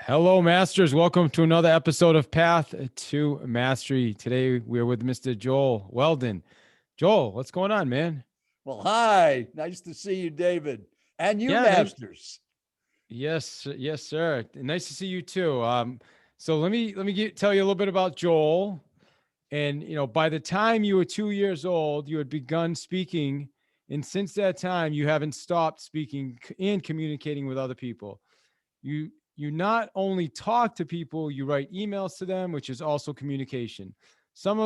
Hello, Masters. Welcome to another episode of Path to Mastery. Today, we're with Mr. Joel Weldon. Joel, what's going on, man? Well, hi. Nice to see you, David. And you, Yeah, nice. Masters. Yes, sir. Nice to see you too. So tell you a little bit about Joel. And by the time you were 2 years old, you had begun speaking, and since that time, you haven't stopped speaking and communicating with other people. You not only talk to people, you write emails to them, which is also communication. Some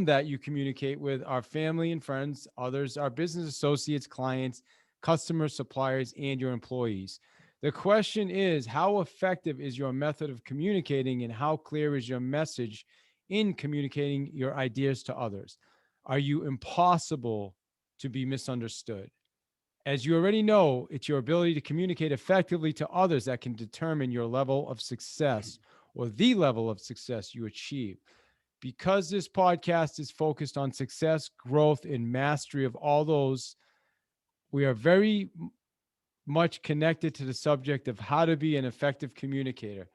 that you communicate with are family and friends. Others are business associates, clients, customers, suppliers, and your employees. The question is, how effective is your method of communicating, and how clear is your message in communicating your ideas to others? Are you impossible to be misunderstood? As you already know, it's your ability to communicate effectively to others that can determine your level of success or the level of success you achieve. Because this podcast is focused on success, growth, and mastery of all those, we are very much connected to the subject of how to be an effective communicator.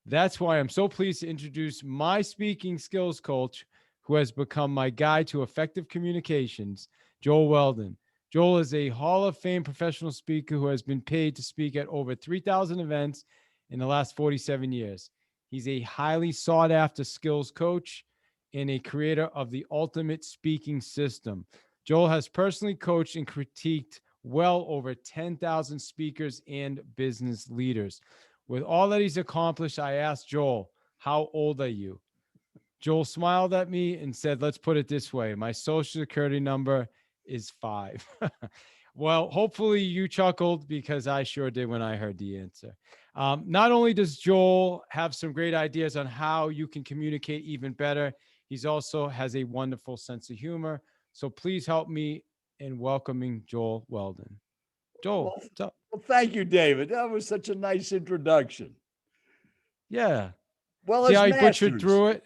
That's why I'm so pleased to introduce my speaking skills coach, who has become my guide to effective communications, Joel Weldon. Joel is a Hall of Fame professional speaker who has been paid to speak at over 3,000 events in the last 47 years. He's a highly sought after skills coach and a creator of the ultimate speaking system. Joel has personally coached and critiqued well over 10,000 speakers and business leaders. With all that he's accomplished, I asked Joel, how old are you? Joel smiled at me and said, let's put it this way. My social security number is 5. Well, hopefully you chuckled, because I sure did when I heard the answer. Not only does Joel have some great ideas on how you can communicate even better, he's also has a wonderful sense of humor. So please help me in welcoming Joel Weldon. Joel, Well, what's up? well, thank you, David. That was such a nice introduction. Yeah. Well, See how as I butchered Masters, through it?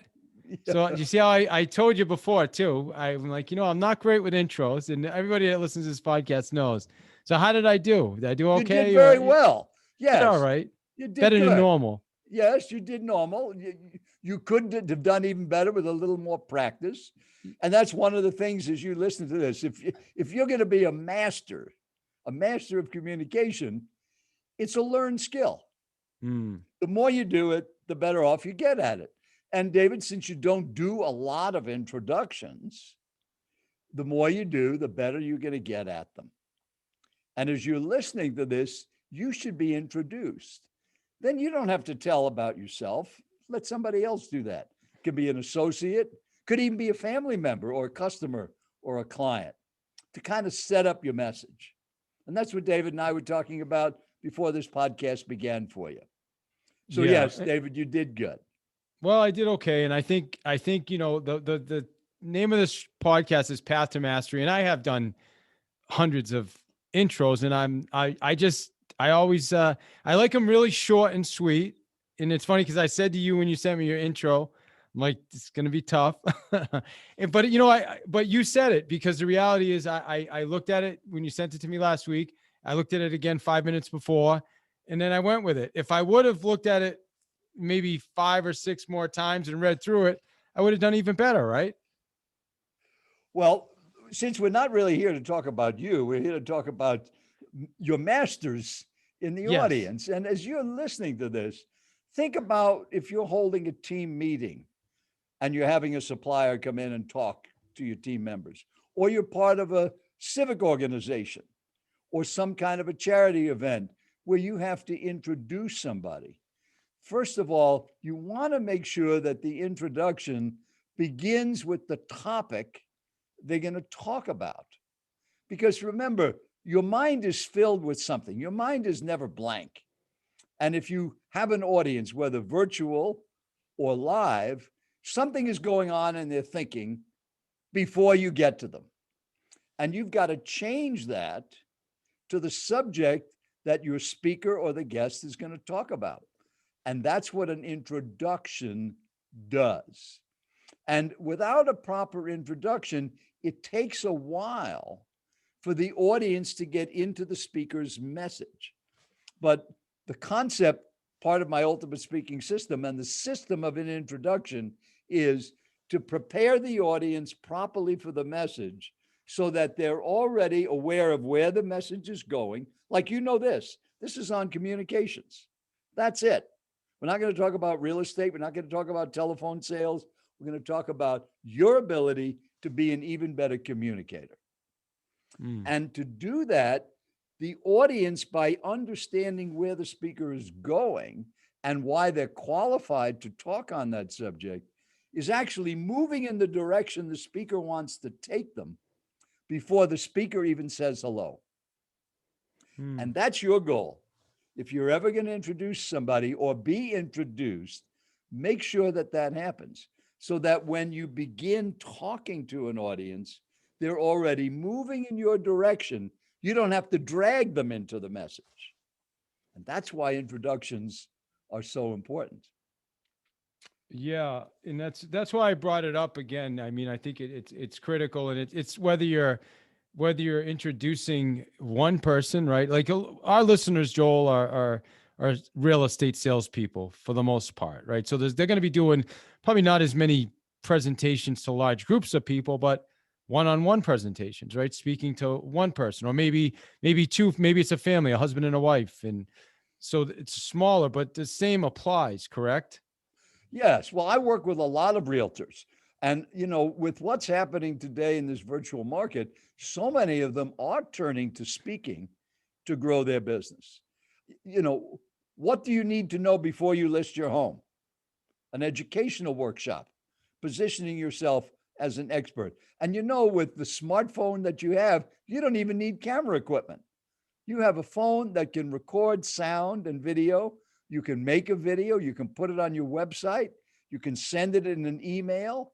So you see how I told you before too. I'm like, I'm not great with intros, and everybody that listens to this podcast knows. So how did I do? Did I do you did okay, very or well. did all Yes, right? you did Better than good. normal. Yes, you did normal. You could have done even better with a little more practice. And that's one of the things as you listen to this. If you're going to be a master of communication, it's a learned skill. Mm, The more you do it, the better off you get at it. And David, since you don't do a lot of introductions, the more you do, the better you're going to get at them. And as you're listening to this, you should be introduced. Then you don't have to tell about yourself. Let somebody else do that. It could be an associate, could even be a family member or a customer or a client, to kind of set up your message. And that's what David and I were talking about before this podcast began for you. So yeah. yes, David, you did good. Well, I did okay, and I think the name of this podcast is Path to Mastery, and I have done hundreds of intros, and I always I like them really short and sweet. And it's funny because I said to you when you sent me your intro, I'm like, it's gonna be tough. But but you said it, because the reality is I looked at it when you sent it to me last week. I looked at it again 5 minutes before, and then I went with it. If I would have looked at it maybe 5 or 6 more times and read through it, I would have done even better, right? Well, since we're not really here to talk about you, we're here to talk about your masters in the Yes. audience. And as you're listening to this, think about if you're holding a team meeting and you're having a supplier come in and talk to your team members, or you're part of a civic organization or some kind of a charity event where you have to introduce somebody. First of all, you want to make sure that the introduction begins with the topic they're going to talk about. Because remember, your mind is filled with something, your mind is never blank. And if you have an audience, whether virtual or live, something is going on in their thinking before you get to them. And you've got to change that to the subject that your speaker or the guest is going to talk about. And that's what an introduction does. And without a proper introduction, it takes a while for the audience to get into the speaker's message. But The concept, part of my ultimate speaking system, and the system of an introduction is to prepare the audience properly for the message so that they're already aware of where the message is going. Like, this is on communications. That's it. We're not going to talk about real estate. We're not going to talk about telephone sales. We're going to talk about your ability to be an even better communicator. And to do that, the audience, by understanding where the speaker is going and why they're qualified to talk on that subject, is actually moving in the direction the speaker wants to take them before the speaker even says hello. And that's your goal. If you're ever going to introduce somebody or be introduced, make sure that that happens so that when you begin talking to an audience, they're already moving in your direction. You don't have to drag them into the message. And that's why introductions are so important. Yeah, and that's why I brought it up again. I mean, I think it's critical, and it's whether you're introducing one person, right? Like our listeners, Joel, are real estate salespeople for the most part, right? So they're going to be doing probably not as many presentations to large groups of people, but one-on-one presentations, right? Speaking to one person, or maybe two, maybe it's a family, a husband and a wife, and so it's smaller, but the same applies, correct? Yes. Well, I work with a lot of realtors. And, with what's happening today in this virtual market, so many of them are turning to speaking to grow their business. What do you need to know before you list your home? An educational workshop, positioning yourself as an expert. And with the smartphone that you have, you don't even need camera equipment. You have a phone that can record sound and video. You can make a video, you can put it on your website, you can send it in an email.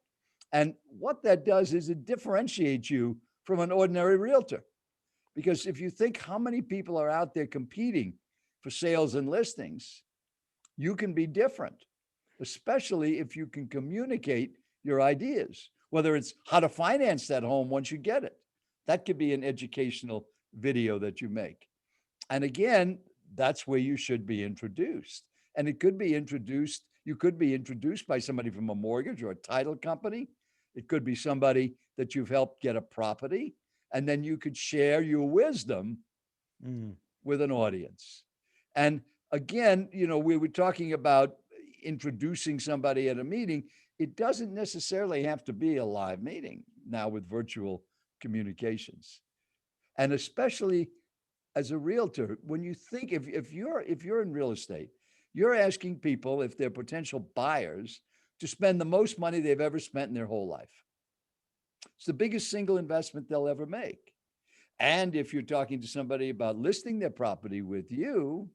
And what that does is it differentiates you from an ordinary realtor. Because if you think how many people are out there competing for sales and listings, you can be different, especially if you can communicate your ideas, whether it's how to finance that home once you get it. That could be an educational video that you make. And again, that's where you should be introduced. And you could be introduced by somebody from a mortgage or a title company. It could be somebody that you've helped get a property. And then you could share your wisdom with an audience. And again, we were talking about introducing somebody at a meeting. It doesn't necessarily have to be a live meeting now with virtual communications. And especially as a realtor, when you think if you're in real estate, you're asking people, if they're potential buyers, to spend the most money they've ever spent in their whole life. It's the biggest single investment they'll ever make. And if you're talking to somebody about listing their property with you,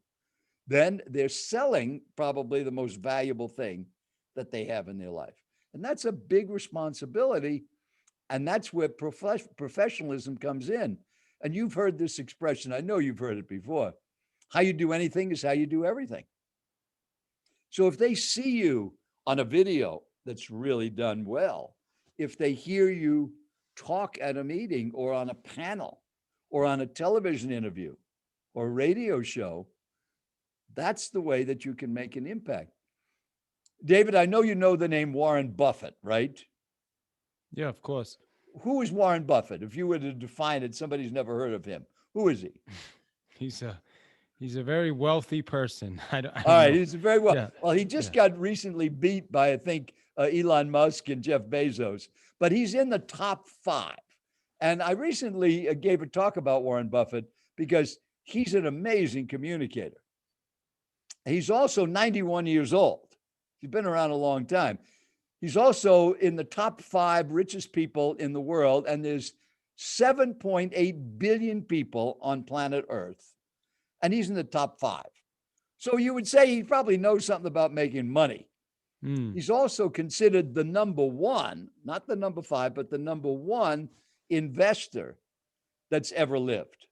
then they're selling probably the most valuable thing that they have in their life. And that's a big responsibility. And that's where professionalism comes in. And you've heard this expression. I know you've heard it before. How you do anything is how you do everything. So if they see you on a video that's really done well, if they hear you talk at a meeting or on a panel or on a television interview or radio show, that's the way that you can make an impact. David, I know you know the name Warren Buffett, right? Yeah, of course. Who is Warren Buffett? If you were to define it, somebody's never heard of him. Who is he? He's a very wealthy person. I don't All right, know. he's very well. Yeah. Well, he just got recently beat by, I think, Elon Musk and Jeff Bezos, but he's in the top 5. And I recently gave a talk about Warren Buffett because he's an amazing communicator. He's also 91 years old. He's been around a long time. He's also in the top 5 richest people in the world, and there's 7.8 billion people on planet Earth, and he's in the top 5. So you would say he probably knows something about making money. He's also considered the number 1, not the number 5, but the number 1 investor that's ever lived.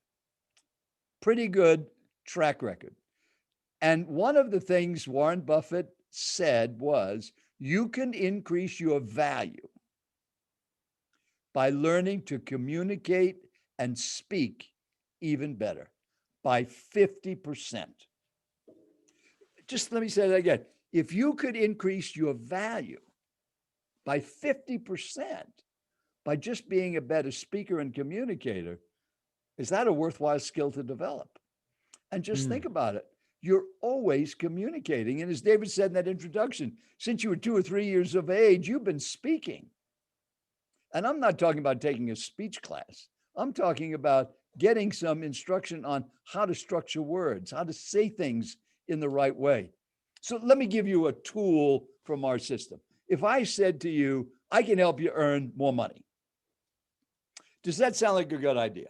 Pretty good track record. And one of the things Warren Buffett said was, you can increase your value by learning to communicate and speak even better by 50%. just let me say that again. If you could increase your value by 50% by just being a better speaker and communicator, is that a worthwhile skill to develop? And just think about it. You're always communicating. And as David said in that introduction, since you were 2 or 3 years of age, you've been speaking. And I'm not talking about taking a speech class. I'm talking about getting some instruction on how to structure words, how to say things in the right way. So let me give you a tool from our system. If I said to you, I can help you earn more money, does that sound like a good idea?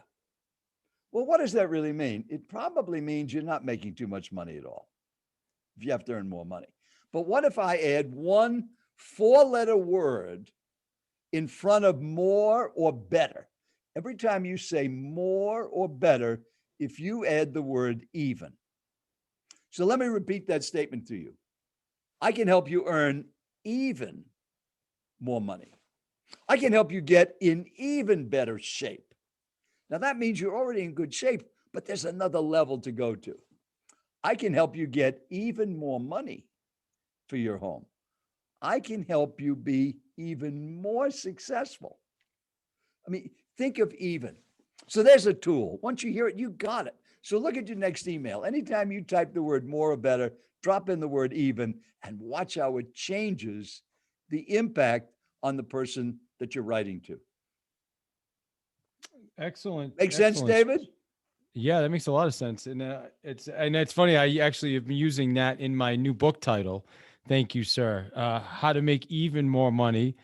Well, what does that really mean? It probably means you're not making too much money at all if you have to earn more money. But what if I add one 4-letter word in front of more or better? Every time you say more or better, if you add the word even. So let me repeat that statement to you. I can help you earn even more money. I can help you get in even better shape. Now that means you're already in good shape, but there's another level to go to. I can help you get even more money for your home. I can help you be even more successful. I mean, think of even. So there's a tool. Once you hear it, you got it. So look at your next email. Anytime you type the word more or better, drop in the word even and watch how it changes the impact on the person that you're writing to. Excellent. Make sense, David? Yeah, that makes a lot of sense. And it's funny. I actually have been using that in my new book title. Thank you, sir. How to make even more money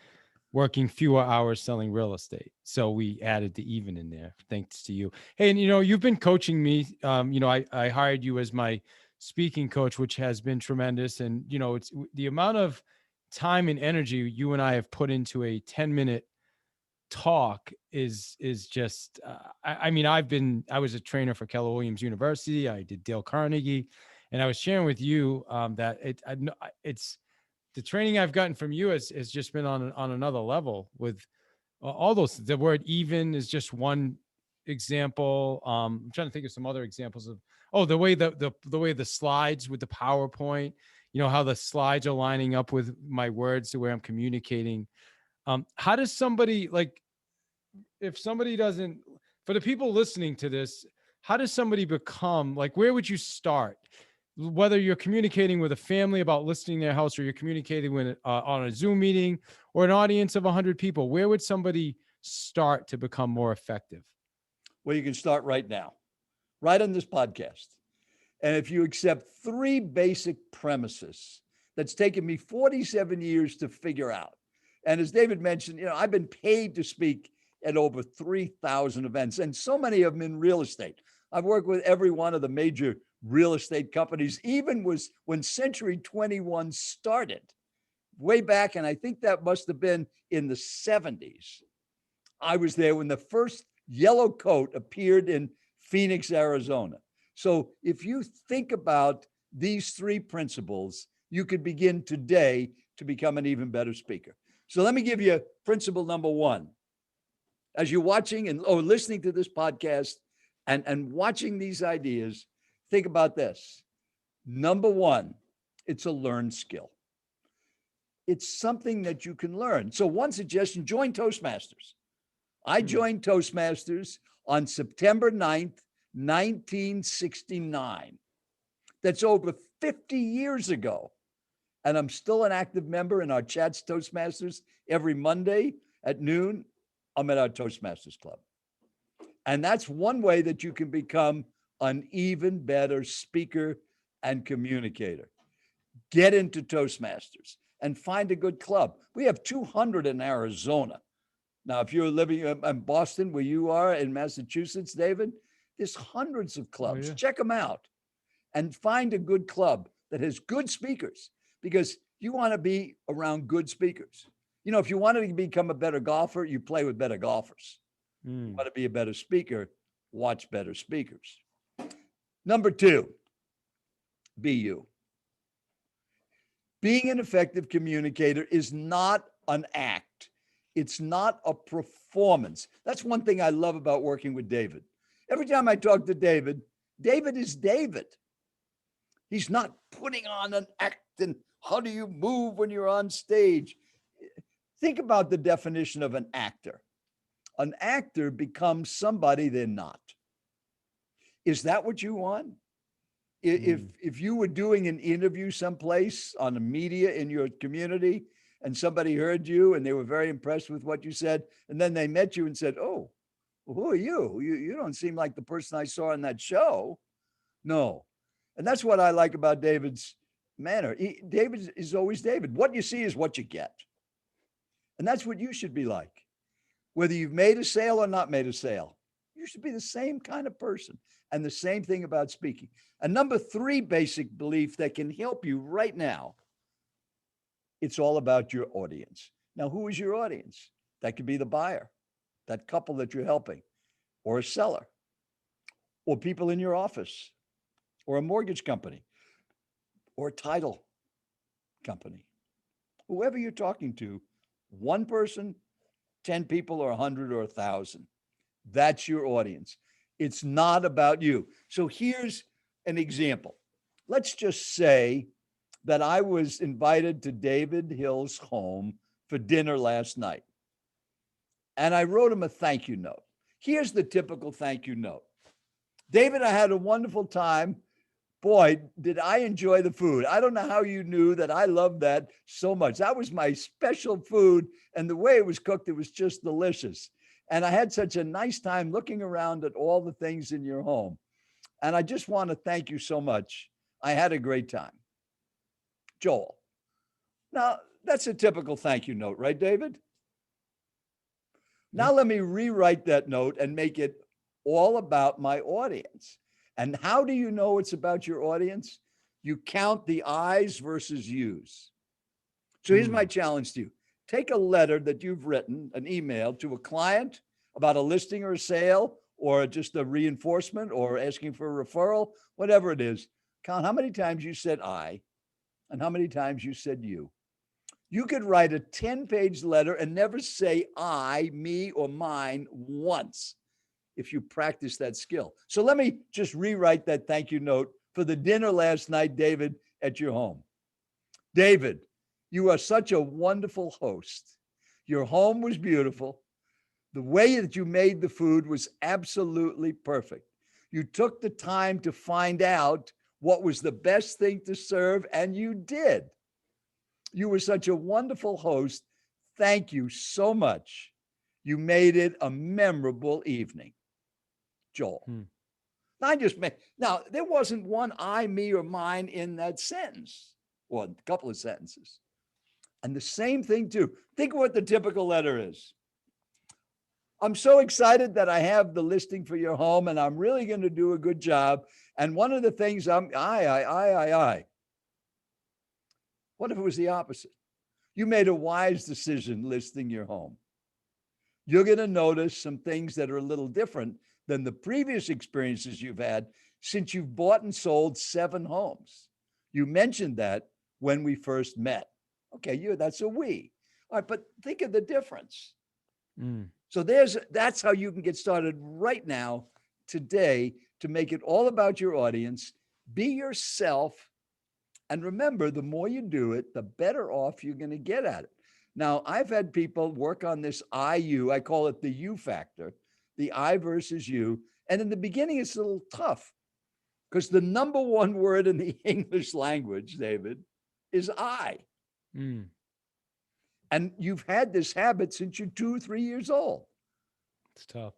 working fewer hours selling real estate. So we added the even in there. Thanks to you. Hey, and you've been coaching me. I hired you as my speaking coach, which has been tremendous. And it's the amount of time and energy you and I have put into a 10-minute talk is just I was a trainer for Keller Williams University. I did Dale Carnegie, and I was sharing with you that it's the training I've gotten from you has just been on another level with all those. The word even is just one example. I'm trying to think of some other examples of the way the way the slides with the PowerPoint, how the slides are lining up with my words, the way I'm communicating. How does somebody, if somebody doesn't, for the people listening to this, how does somebody become, where would you start? Whether you're communicating with a family about listing their house, or you're communicating with on a Zoom meeting or an audience of 100 people, where would somebody start to become more effective? Well, you can start right now, right on this podcast. And if you accept 3 basic premises that's taken me 47 years to figure out. And as David mentioned, I've been paid to speak at over 3,000 events, and so many of them in real estate. I've worked with every one of the major real estate companies, even was when Century 21 started way back. And I think that must have been in the 70s. I was there when the first yellow coat appeared in Phoenix, Arizona. So if you think about these 3 principles, you could begin today to become an even better speaker. So let me give you principle number 1. As you're watching and listening to this podcast and watching these ideas, think about this. Number 1, it's a learned skill. It's something that you can learn. So one suggestion, join Toastmasters. I joined Toastmasters on September 9th, 1969. That's over 50 years ago. And I'm still an active member in our chats Toastmasters. Every Monday at noon, I'm at our Toastmasters Club. And that's one way that you can become an even better speaker and communicator. Get into Toastmasters and find a good club. We have 200 in Arizona. Now, if you're living in Boston, where you are, in Massachusetts, David, there's hundreds of clubs. Oh, yeah. Check them out and find a good club that has good speakers, because you want to be around good speakers. If you want to become a better golfer, you play with better golfers. You want to be a better speaker, watch better speakers. Number 2, be you. Being an effective communicator is not an act. It's not a performance. That's one thing I love about working with David. Every time I talk to David, David is David. He's not putting on an act. And how do you move when you're on stage? Think about the definition of an actor. An actor becomes somebody they're not. Is that what you want? If you were doing an interview someplace on the media in your community and somebody heard you and they were very impressed with what you said, and then they met you and said, "Oh, who are you? You don't seem like the person I saw in that show." No. And that's what I like about David's manner. David is always David. What you see is what you get. And that's what you should be like. Whether you've made a sale or not made a sale, you should be the same kind of person. And the same thing about speaking. And number 3 basic belief that can help you right now, it's all about your audience. Now, who is your audience? That could be the buyer, that couple that you're helping, or a seller, or people in your office, or a mortgage company, or a title company. Whoever you're talking to, one person, 10 people, or 100 or 1,000. That's your audience. It's not about you. So here's an example. Let's just say that I was invited to David Hill's home for dinner last night. And I wrote him a thank you note. Here's the typical thank you note. David, I had a wonderful time. Boy, did I enjoy the food. I don't know how you knew that I loved that so much. That was my special food. And the way it was cooked, it was just delicious. And I had such a nice time looking around at all the things in your home. And I just want to thank you so much. I had a great time. Joel. Now, that's a typical thank you note, right, David? Now, let me rewrite that note and make it all about my audience. And how do you know it's about your audience? You count the I's versus U's. So here's my challenge to you. Take a letter that you've written, an email to a client about a listing or a sale, or just a reinforcement, or asking for a referral, whatever it is. Count how many times you said I and how many times you said you. You could write a 10-page letter and never say I, me, or mine once if you practice that skill. So let me just rewrite that thank you note for the dinner last night, David, at your home. David, you are such a wonderful host. Your home was beautiful. The way that you made the food was absolutely perfect. You took the time to find out what was the best thing to serve, and you did. You were such a wonderful host. Thank you so much. You made it a memorable evening. Joel. Now, there wasn't one I, me, or mine in that sentence, or a couple of sentences. And the same thing too. Think of what the typical letter is. I'm so excited that I have the listing for your home, and I'm really going to do a good job. And one of the things I. What if it was the opposite? You made a wise decision listing your home. You're going to notice some things that are a little different than the previous experiences you've had since you've bought and sold 7 homes. You mentioned that when we first met. Okay, that's a we. All right, but think of the difference. So that's how you can get started right now, today, to make it all about your audience. Be yourself. And remember, the more you do it, the better off you're going to get at it. Now, I've had people work on this I call it the you factor, the I versus you. And in the beginning, it's a little tough because the number one word in the English language, David, is I. And you've had this habit since you're 2 or 3 years old. It's tough.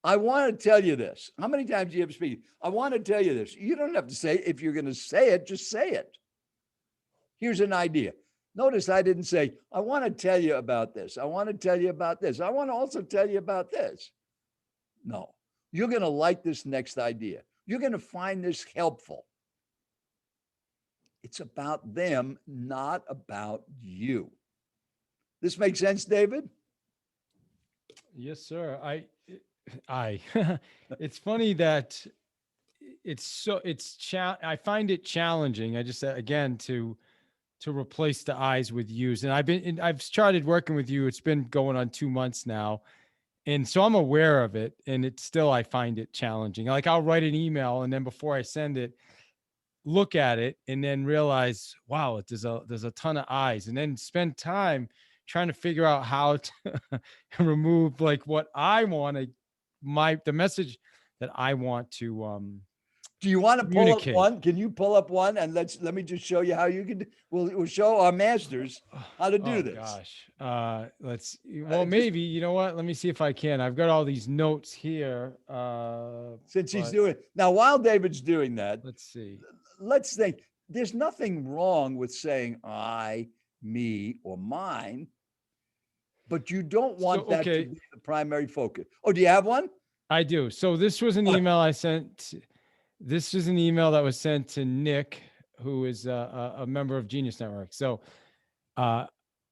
I want to tell you this. How many times do you have to speak? I want to tell you this. You don't have to say it. If you're going to say it, just say it. Here's an idea. Notice I didn't say, I want to tell you about this. I want to tell you about this. I want to also tell you about this. No, you're going to like this next idea. You're going to find this helpful. It's about them, not about you. This makes sense, David? Yes, sir. It's funny that I find it challenging. I just said again to replace the I's with U's. And I've started working with you. It's been going on 2 months now. And so I'm aware of it. And I find it challenging. Like I'll write an email and then before I send it, look at it and then realize, wow, there's a ton of I's, and then spend time trying to figure out how to remove like what I want to the message that I want to Do you want to pull up communicate. one? Can you pull up one and let me just show you how you can? We'll show our masters how to do Oh this. gosh. Let's well Just maybe, you know what? Let me see if I can. I've got all these notes here. since he's But doing now, while David's doing that, let's see. let's think. There's nothing wrong with saying I, me, or mine, but you don't So want that to okay, be the primary focus. Oh, do you have one? I do. So this was an email I sent. This is an email that was sent to Nick, who is a member of Genius Network. So, uh,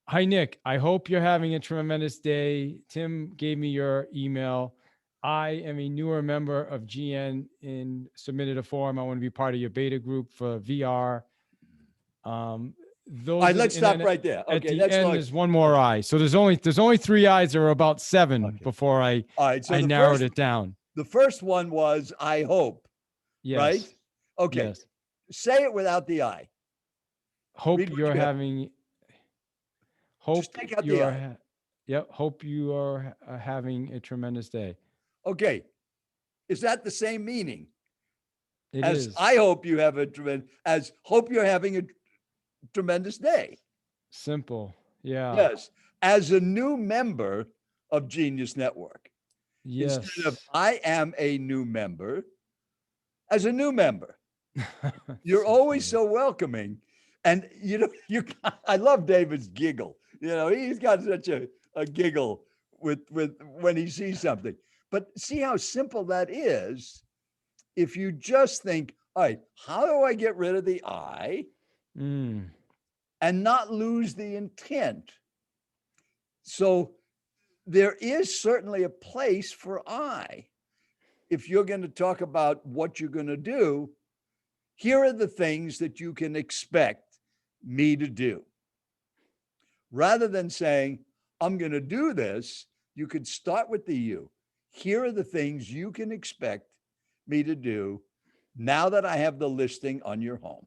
hi, Nick. I hope you're having a tremendous day. Tim gave me your email. I am a newer member of GN and submitted a form. I want to be part of your beta group for VR. Um, All right, those are, let's and stop then right there. at Okay, the that's end, like there's one more okay. I. So there's only 3 I's. There were about 7 Okay. before All right. So I narrowed it down. the first one was I hope, right? Yes. Okay. Yes. Say it without the I. Hope Read what you're you have. having. Just Hope take out the you're. I. Yep. Hope you are having a tremendous day. Okay. Is that the same meaning It as is I hope you have as hope you're having a tremendous day? simple. Yeah. Yes. As a new member of Genius Network, instead of Yes. I am a new member, as a new member, you're So always funny. so welcoming. And I love David's giggle. He's got such a giggle with when he sees something. But see how simple that is if you just think, all right, how do I get rid of the I Mm. and not lose the intent? So there is certainly a place for I. If you're going to talk about what you're going to do, here are the things that you can expect me to do. Rather than saying, I'm going to do this, you could start with the you. Here are the things you can expect me to do now that I have the listing on your home.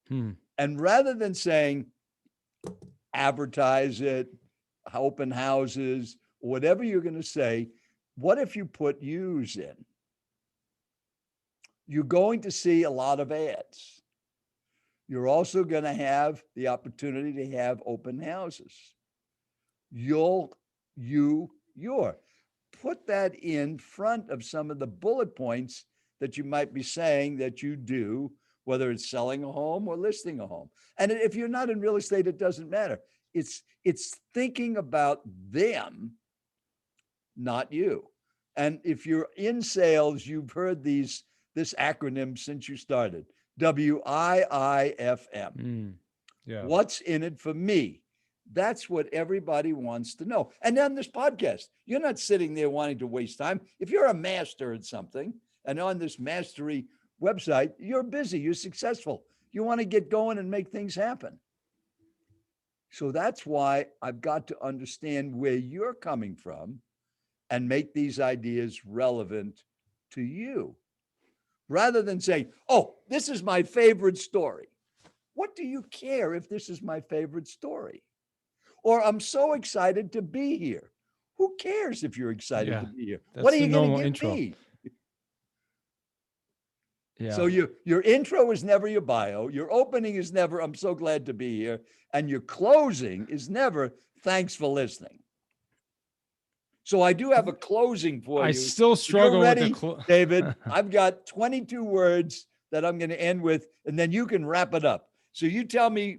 Hmm. And rather than saying, advertise it, open houses, whatever you're going to say, what if you put yous in? You're going to see a lot of ads. You're also going to have the opportunity to have open houses. Your. Put that in front of some of the bullet points that you might be saying that you do, whether it's selling a home or listing a home. And if you're not in real estate, it doesn't matter. It's thinking about them, not you. And if you're in sales, you've heard this acronym since you started. WIIFM. Mm. Yeah. What's in it for me? That's what everybody wants to know. And on this podcast, you're not sitting there wanting to waste time. If you're a master at something and on this mastery website, you're busy, you're successful. You want to get going and make things happen. So that's why I've got to understand where you're coming from and make these ideas relevant to you. Rather than saying, oh, this is my favorite story. What do you care if this is my favorite story? Or I'm so excited to be here. Who cares if you're excited to be here? What That's are the you going normal to give intro. me? Yeah. So your intro is never your bio. Your opening is never, I'm so glad to be here. And your closing is never, thanks for listening. So I do have a closing for I you. still If you're struggle with ready, the David, I've got 22 words that I'm going to end with, and then you can wrap it up. So you tell me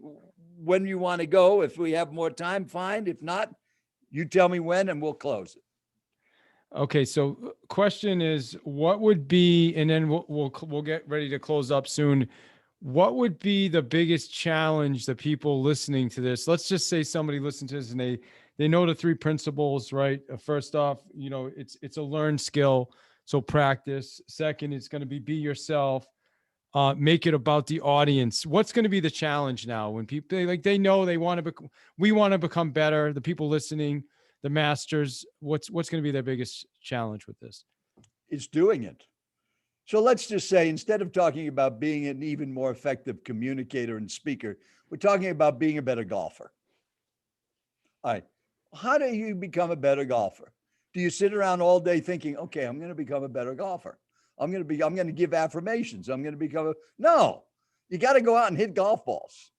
when you want to go. If we have more time, fine. If not, you tell me when and we'll close it. Okay, so question is, what would be, and then we'll get ready to close up soon. What would be the biggest challenge that people listening to this? Let's just say somebody listened to this and they know the 3 principles, right? First off, it's a learned skill, so practice. Second, it's going to be yourself. Make it about the audience. What's going to be the challenge now when people they know they want to we want to become better. The people listening, the masters, what's going to be their biggest challenge with this? It's doing it. So let's just say, instead of talking about being an even more effective communicator and speaker, we're talking about being a better golfer. All right. How do you become a better golfer? Do you sit around all day thinking, okay, I'm going to become a better golfer? I'm going to give affirmations. I'm going to become no, you got to go out and hit golf balls.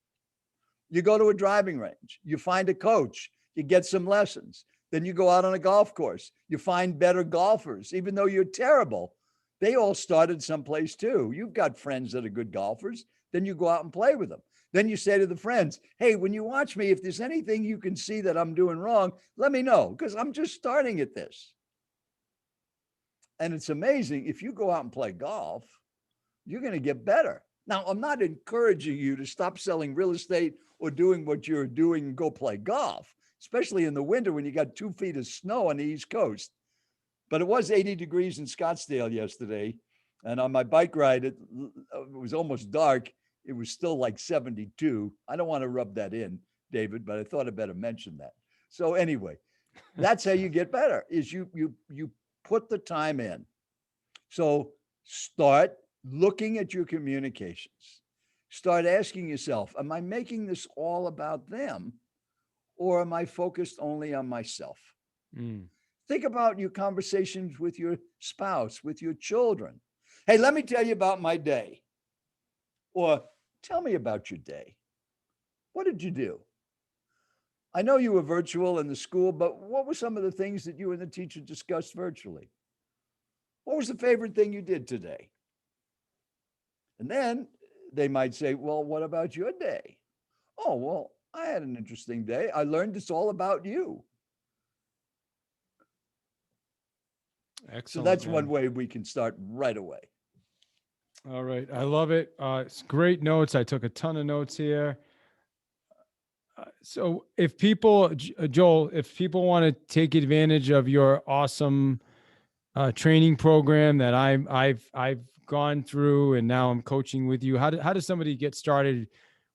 You go to a driving range, you find a coach, you get some lessons. Then you go out on a golf course, you find better golfers, even though you're terrible. They all started someplace too. You've got friends that are good golfers. Then you go out and play with them. Then you say to the friends, hey, when you watch me, if there's anything you can see that I'm doing wrong, let me know, because I'm just starting at this. And it's amazing. If you go out and play golf, you're going to get better. Now, I'm not encouraging you to stop selling real estate or doing what you're doing and go play golf, especially in the winter when you got 2 feet of snow on the East Coast. But it was 80 degrees in Scottsdale yesterday. And on my bike ride, it was almost dark. It was still like 72. I don't want to rub that in, David, but I thought I'd better mention that. So anyway, that's how you get better, is you put the time in. So start looking at your communications. Start asking yourself, am I making this all about them, or am I focused only on myself? Think about your conversations with your spouse, with your children. Hey, let me tell you about my day. Or tell me about your day. What did you do? I know you were virtual in the school, but what were some of the things that you and the teacher discussed virtually? What was the favorite thing you did today? And then they might say, well, what about your day? Oh, well, I had an interesting day. I learned it's all about you. Excellent. So that's one way we can start right away. All right. I love it. It's great notes. I took a ton of notes here. So if people, Joel, if people want to take advantage of your awesome training program that I've gone through, and now I'm coaching with you, how does somebody get started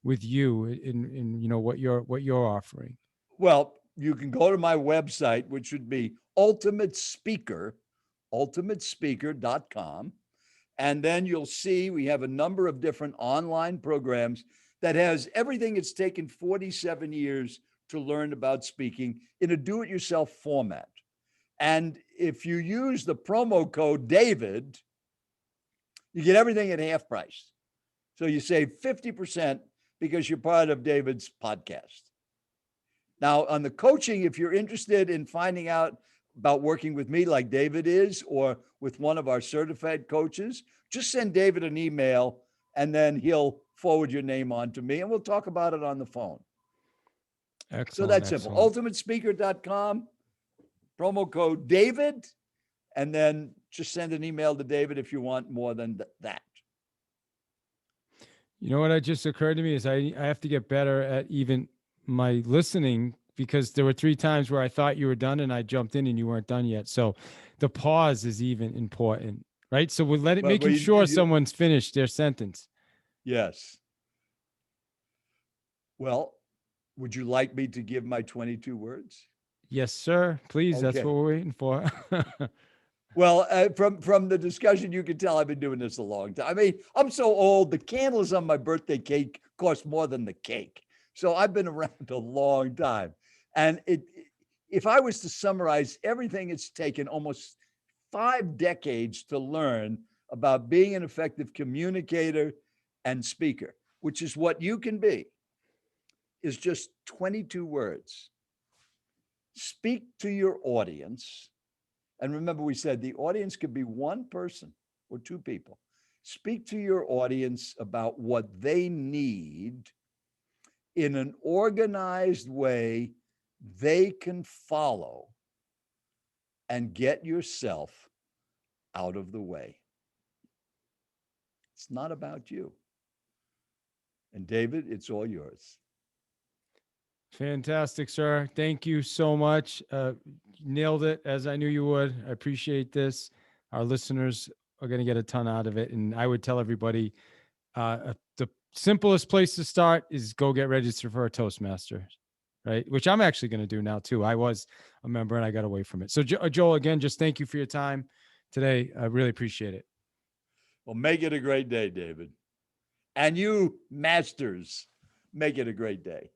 with you in what you're offering? Well, you can go to my website, which would be ultimatespeaker.com. And then you'll see we have a number of different online programs that has everything it's taken 47 years to learn about speaking in a do-it-yourself format. And if you use the promo code David, you get everything at half price. So you save 50% because you're part of David's podcast. Now, on the coaching, if you're interested in finding out about working with me like David is, or with one of our certified coaches, just send David an email and then he'll forward your name on to me and we'll talk about it on the phone. Excellent. So that's simple. Ultimatespeaker.com, promo code David, and then just send an email to David if you want more than that. You know what just occurred to me is I have to get better at even my listening, because there were 3 times where I thought you were done and I jumped in and you weren't done yet. So the pause is even important, right? So we're making sure someone's finished their sentence. Yes. Well, would you like me to give my 22 words? Yes, sir. Please. Okay. That's what we're waiting for. Well, from the discussion, you can tell I've been doing this a long time. I mean, I'm so old. The candles on my birthday cake cost more than the cake. So I've been around a long time. And if I was to summarize everything, it's taken almost 5 decades to learn about being an effective communicator and speaker, which is what you can be, is just 22 words. Speak to your audience. And remember, we said the audience could be one person or 2 people. Speak to your audience about what they need in an organized way they can follow, and get yourself out of the way. It's not about you. And David, it's all yours. Fantastic, sir. Thank you so much. Nailed it, as I knew you would. I appreciate this. Our listeners are going to get a ton out of it. And I would tell everybody the simplest place to start is go get registered for a Toastmasters, right? Which I'm actually going to do now too. I was a member and I got away from it. So Joel, again, just thank you for your time today. I really appreciate it. Well, make it a great day, David. And you, masters, make it a great day.